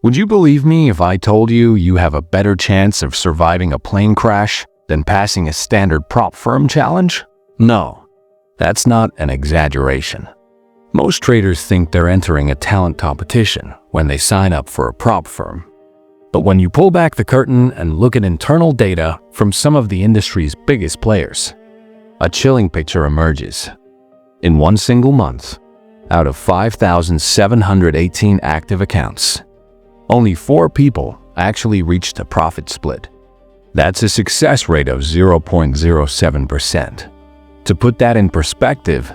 Would you believe me if I told you you have a better chance of surviving a plane crash than passing a standard prop firm challenge? No, that's not an exaggeration. Most traders think they're entering a talent competition when they sign up for a prop firm. But when you pull back the curtain and look at internal data from some of the industry's biggest players, a chilling picture emerges. In one single month, out of 5,718 active accounts, only 4 people actually reached a profit split. That's a success rate of 0.07%. To put that in perspective,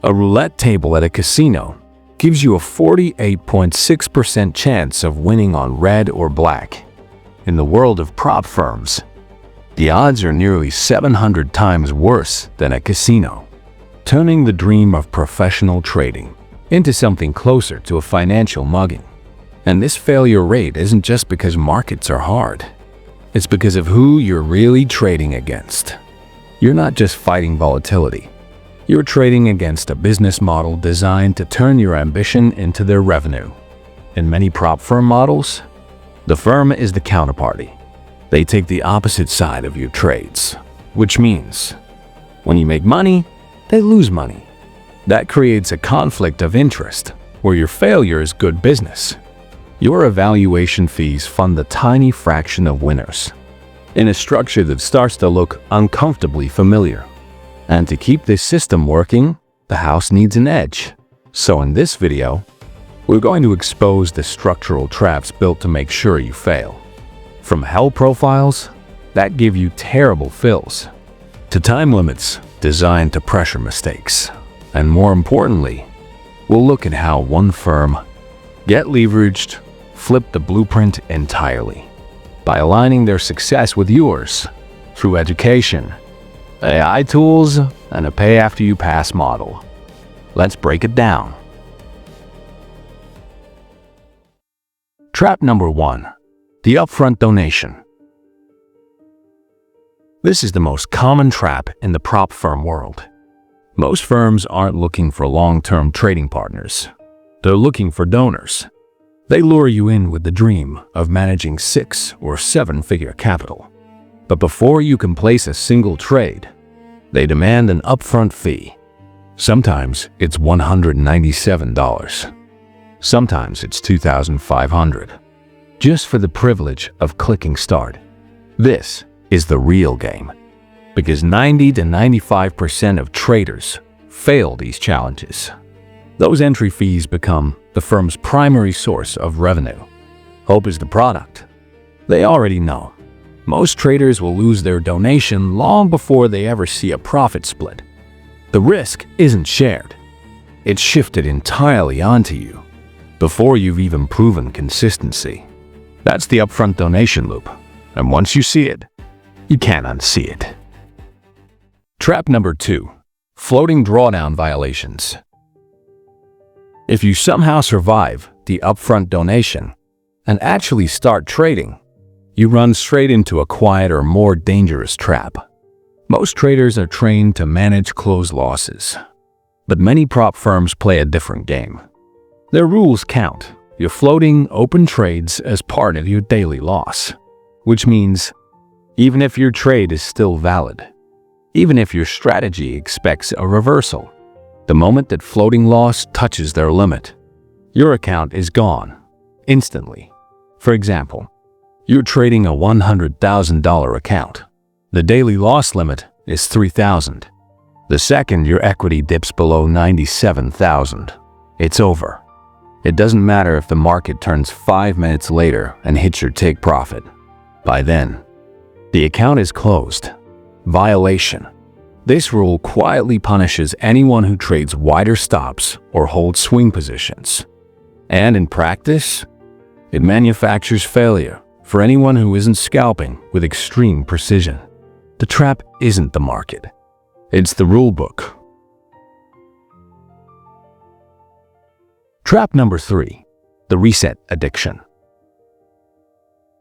a roulette table at a casino gives you a 48.6% chance of winning on red or black. In the world of prop firms, the odds are nearly 700 times worse than a casino, turning the dream of professional trading into something closer to a financial mugging. And this failure rate isn't just because markets are hard. It's because of who you're really trading against. You're not just fighting volatility. You're trading against a business model designed to turn your ambition into their revenue. In many prop firm models, the firm is the counterparty. They take the opposite side of your trades, which means when you make money, they lose money. That creates a conflict of interest where your failure is good business. Your evaluation fees fund the tiny fraction of winners in a structure that starts to look uncomfortably familiar. And to keep this system working, the house needs an edge. So in this video, we're going to expose the structural traps built to make sure you fail. From hell profiles that give you terrible fills, to time limits designed to pressure mistakes. And more importantly, we'll look at how one firm, GetLeveraged, flipped the blueprint entirely by aligning their success with yours through education, AI tools, and a pay-after-you-pass model. Let's break it down. Trap number 1. The upfront donation. This is the most common trap in the prop firm world. Most firms aren't looking for long-term trading partners. They're looking for donors. They lure you in with the dream of managing 6- or 7-figure capital. But before you can place a single trade, they demand an upfront fee. Sometimes it's $197. Sometimes it's $2,500, just for the privilege of clicking start. This is the real game, because 90 to 95% of traders fail these challenges. Those entry fees become the firm's primary source of revenue. Hope is the product. They already know. Most traders will lose their donation long before they ever see a profit split. The risk isn't shared. It's shifted entirely onto you before you've even proven consistency. That's the upfront donation loop, and once you see it, you can't unsee it. Trap number 2. Floating drawdown violations. If you somehow survive the upfront donation and actually start trading, you run straight into a quieter, more dangerous trap. Most traders are trained to manage close losses, but many prop firms play a different game. Their rules count your floating open trades as part of your daily loss, which means even if your trade is still valid, even if your strategy expects a reversal, the moment that floating loss touches their limit, your account is gone instantly. For example, you're trading a $100,000 account. The daily loss limit is $3,000. The second your equity dips below $97,000, it's over. It doesn't matter if the market turns 5 minutes later and hits your take profit. By then, the account is closed. Violation. This rule quietly punishes anyone who trades wider stops or holds swing positions. And in practice, it manufactures failure for anyone who isn't scalping with extreme precision. The trap isn't the market. It's the rulebook. Trap number 3. The reset addiction.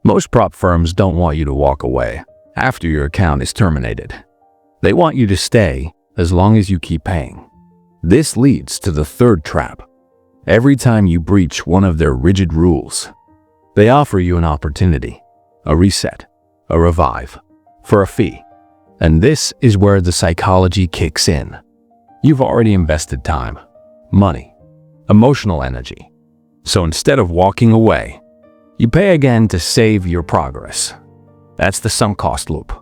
Most prop firms don't want you to walk away after your account is terminated. They want you to stay as long as you keep paying. This leads to the third trap. Every time you breach one of their rigid rules, They offer you an opportunity, a reset, a revive, for a fee. And this is where the psychology kicks in. You've already invested time, money, emotional energy. So instead of walking away, you pay again to save your progress. That's the sunk cost loop.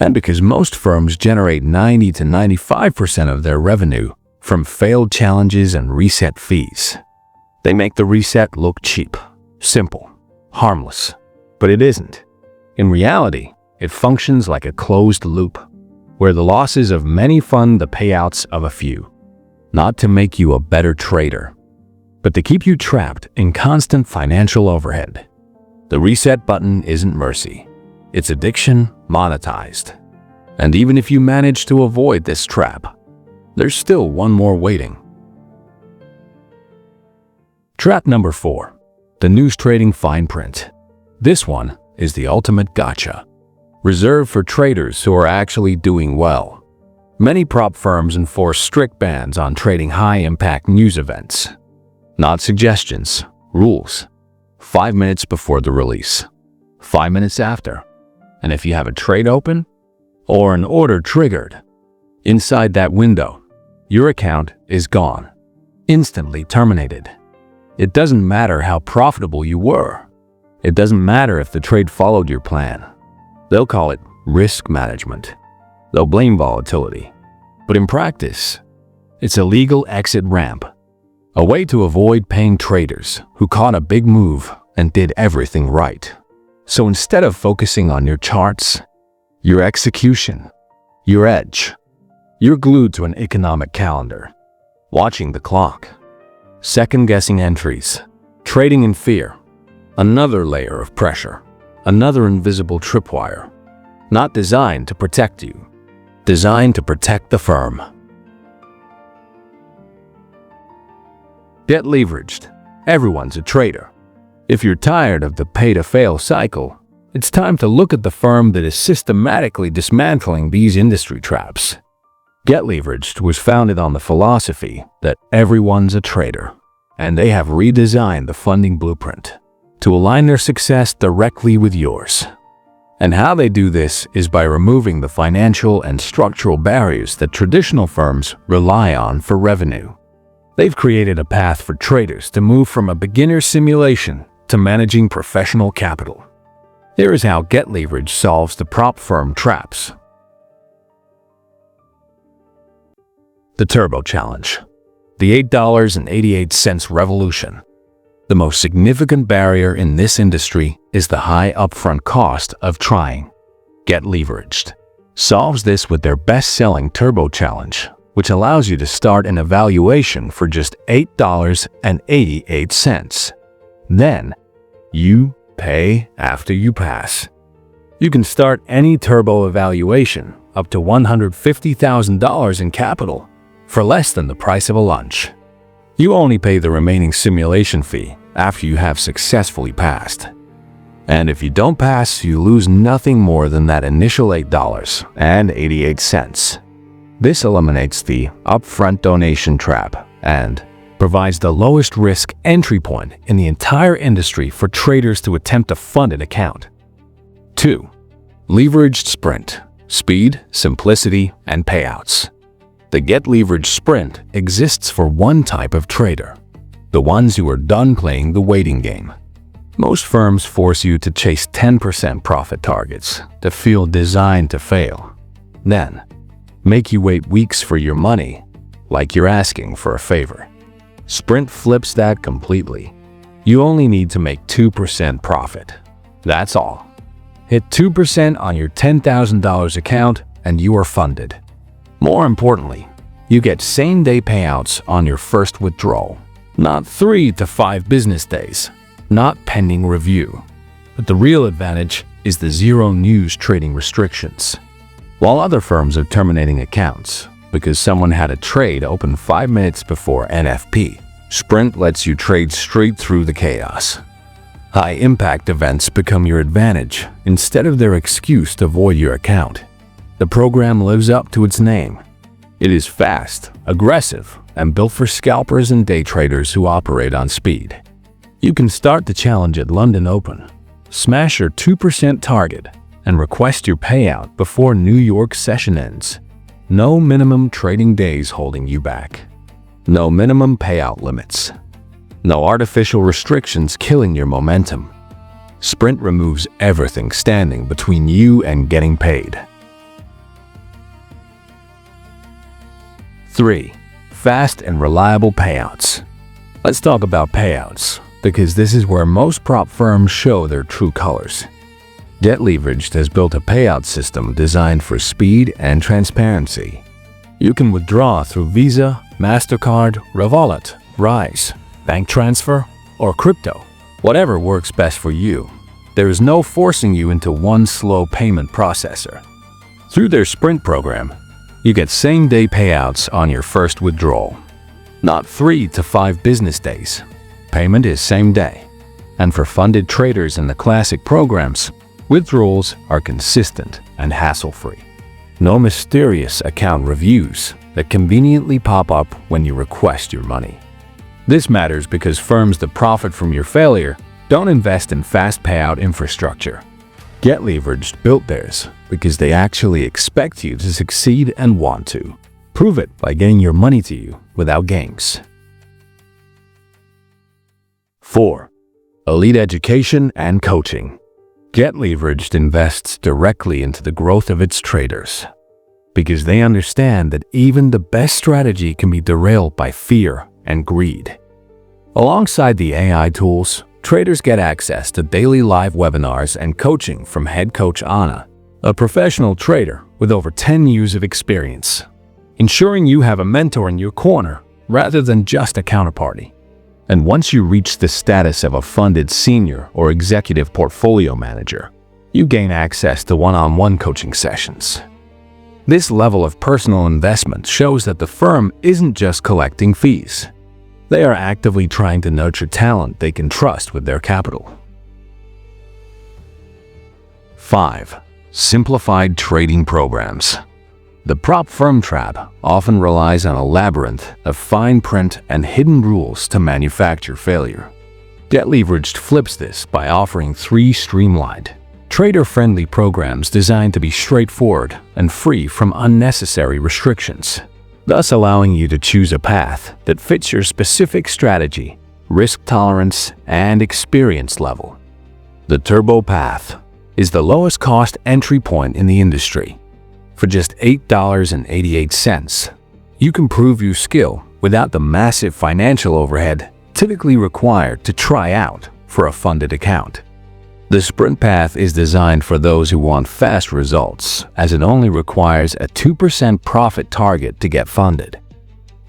And because most firms generate 90 to 95% of their revenue from failed challenges and reset fees, they make the reset look cheap, simple, harmless. But it isn't. In reality, it functions like a closed loop, where the losses of many fund the payouts of a few. Not to make you a better trader, but to keep you trapped in constant financial overhead. The reset button isn't mercy. It's addiction monetized. And even if you manage to avoid this trap, there's still one more waiting. Trap number 4. The news trading fine print. This one is the ultimate gotcha, reserved for traders who are actually doing well. Many prop firms enforce strict bans on trading high-impact news events. Not suggestions, rules. 5 minutes before the release, 5 minutes after. And if you have a trade open or an order triggered, inside that window, your account is gone, instantly terminated. It doesn't matter how profitable you were. It doesn't matter if the trade followed your plan. They'll call it risk management. They'll blame volatility. But in practice, it's a legal exit ramp, a way to avoid paying traders who caught a big move and did everything right. So instead of focusing on your charts, your execution, your edge, you're glued to an economic calendar, watching the clock, second-guessing entries, trading in fear. Another layer of pressure, another invisible tripwire, not designed to protect you, designed to protect the firm. Get leveraged. Everyone's a trader. If you're tired of the pay-to-fail cycle, it's time to look at the firm that is systematically dismantling these industry traps. GetLeveraged was founded on the philosophy that everyone's a trader, and they have redesigned the funding blueprint to align their success directly with yours. And how they do this is by removing the financial and structural barriers that traditional firms rely on for revenue. They've created a path for traders to move from a beginner simulation to managing professional capital. Here is how GetLeveraged solves the prop firm traps. The Turbo Challenge. The $8.88 revolution. The most significant barrier in this industry is the high upfront cost of trying. GetLeveraged solves this with their best-selling Turbo Challenge, which allows you to start an evaluation for just $8.88. Then, you pay after you pass. You can start any Turbo evaluation up to $150,000 in capital for less than the price of a lunch. You only pay the remaining simulation fee after you have successfully passed. And if you don't pass, you lose nothing more than that initial $8.88. This eliminates the upfront donation trap and provides the lowest risk entry point in the entire industry for traders to attempt a funded account. 2. Leveraged Sprint. Speed, simplicity, and payouts. The GetLeveraged Sprint exists for one type of trader, the ones who are done playing the waiting game. Most firms force you to chase 10% profit targets that feel designed to fail. Then, make you wait weeks for your money, like you're asking for a favor. Sprint flips that completely. You only need to make 2% profit. That's all. Hit 2% on your $10,000 account and you are funded. More importantly, you get same-day payouts on your first withdrawal. Not 3 to 5 business days, not pending review. But the real advantage is the zero news trading restrictions. While other firms are terminating accounts because someone had a trade open 5 minutes before NFP, Sprint lets you trade straight through the chaos. High-impact events become your advantage instead of their excuse to void your account. The program lives up to its name. It is fast, aggressive, and built for scalpers and day traders who operate on speed. You can start the challenge at London Open, smash your 2% target, and request your payout before New York session ends. No minimum trading days holding you back. No minimum payout limits. No artificial restrictions killing your momentum. Sprint removes everything standing between you and getting paid. 3. Fast and reliable payouts. Let's talk about payouts, because this is where most prop firms show their true colors. GetLeveraged has built a payout system designed for speed and transparency. You can withdraw through Visa, MasterCard, Revolut, Rise, bank transfer, or crypto. Whatever works best for you. There is no forcing you into one slow payment processor. Through their Sprint program, you get same-day payouts on your first withdrawal. Not 3 to 5 business days. Payment is same day. And for funded traders in the classic programs, withdrawals are consistent and hassle-free. No mysterious account reviews that conveniently pop up when you request your money. This matters because firms that profit from your failure don't invest in fast payout infrastructure. GetLeveraged built theirs because they actually expect you to succeed and want to. Prove it by getting your money to you without games. 4. Elite education and coaching. GetLeveraged invests directly into the growth of its traders because they understand that even the best strategy can be derailed by fear and greed. Alongside the AI tools, traders get access to daily live webinars and coaching from head coach Anna, a professional trader with over 10 years of experience, ensuring you have a mentor in your corner rather than just a counterparty. And once you reach the status of a funded senior or executive portfolio manager, you gain access to one-on-one coaching sessions. This level of personal investment shows that the firm isn't just collecting fees. They are actively trying to nurture talent they can trust with their capital. 5. Simplified trading programs. The prop firm trap often relies on a labyrinth of fine print and hidden rules to manufacture failure. GetLeveraged flips this by offering 3 streamlined, trader-friendly programs designed to be straightforward and free from unnecessary restrictions, thus allowing you to choose a path that fits your specific strategy, risk tolerance, and experience level. The Turbo Path is the lowest cost entry point in the industry. For just $8.88, you can prove your skill without the massive financial overhead typically required to try out for a funded account. The Sprint Path is designed for those who want fast results, as it only requires a 2% profit target to get funded.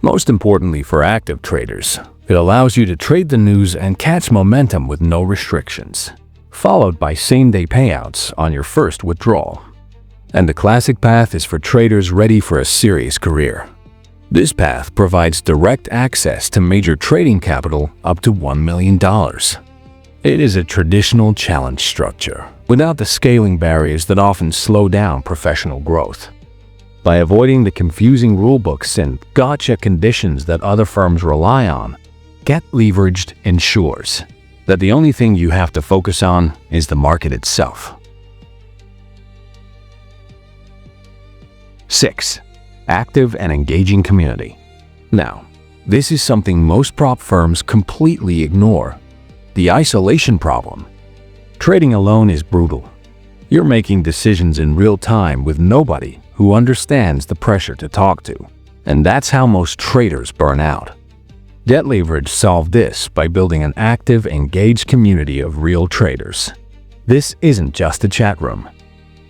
Most importantly for active traders, it allows you to trade the news and catch momentum with no restrictions, followed by same-day payouts on your first withdrawal. And the Classic Path is for traders ready for a serious career. This path provides direct access to major trading capital up to $1 million. It is a traditional challenge structure, without the scaling barriers that often slow down professional growth. By avoiding the confusing rulebooks and gotcha conditions that other firms rely on, GetLeveraged ensures that the only thing you have to focus on is the market itself. 6. Active and engaging community. Now, this is something most prop firms completely ignore. The isolation problem. Trading alone is brutal. You're making decisions in real time with nobody who understands the pressure to talk to. And that's how most traders burn out. GetLeveraged solved this by building an active, engaged community of real traders. This isn't just a chat room.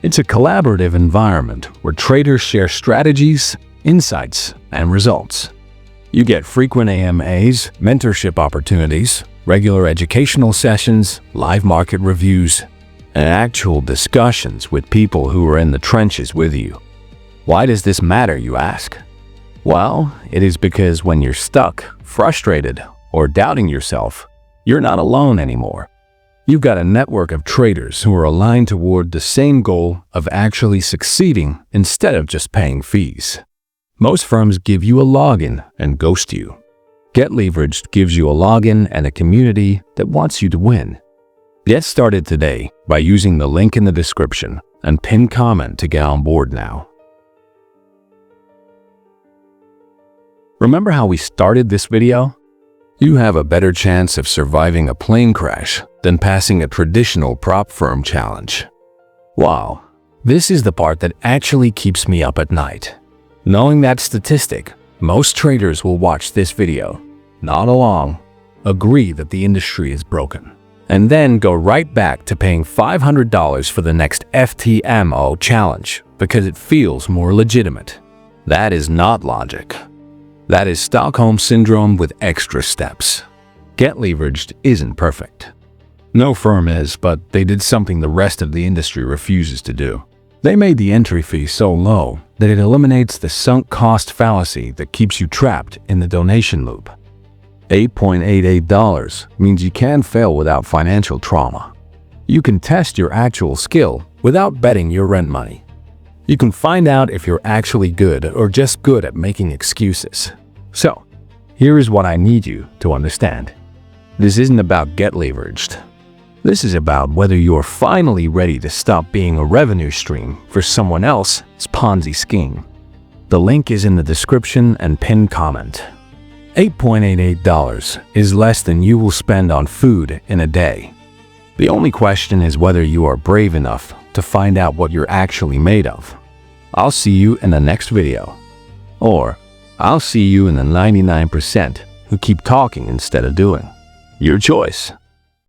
It's a collaborative environment where traders share strategies, insights, and results. You get frequent AMAs, mentorship opportunities, regular educational sessions, live market reviews, and actual discussions with people who are in the trenches with you. Why does this matter, you ask? Well, it is because when you're stuck, frustrated, or doubting yourself, you're not alone anymore. You've got a network of traders who are aligned toward the same goal of actually succeeding instead of just paying fees. Most firms give you a login and ghost you. GetLeveraged gives you a login and a community that wants you to win. Get started today by using the link in the description and pinned comment to get on board now. Remember how we started this video? You have a better chance of surviving a plane crash than passing a traditional prop firm challenge. Wow, this is the part that actually keeps me up at night. Knowing that statistic, most traders will watch this video, nod along, agree that the industry is broken, and then go right back to paying $500 for the next FTMO challenge because it feels more legitimate. That is not logic. That is Stockholm Syndrome with extra steps. GetLeveraged isn't perfect. No firm is, but they did something the rest of the industry refuses to do. They made the entry fee so low that it eliminates the sunk cost fallacy that keeps you trapped in the donation loop. $8.88 means you can fail without financial trauma. You can test your actual skill without betting your rent money. You can find out if you're actually good or just good at making excuses. So, here is what I need you to understand. This isn't about GetLeveraged. This is about whether you're finally ready to stop being a revenue stream for someone else's Ponzi scheme. The link is in the description and pinned comment. $8.88 is less than you will spend on food in a day. The only question is whether you are brave enough to find out what you're actually made of. I'll see you in the next video. Or, I'll see you in the 99% who keep talking instead of doing. Your choice.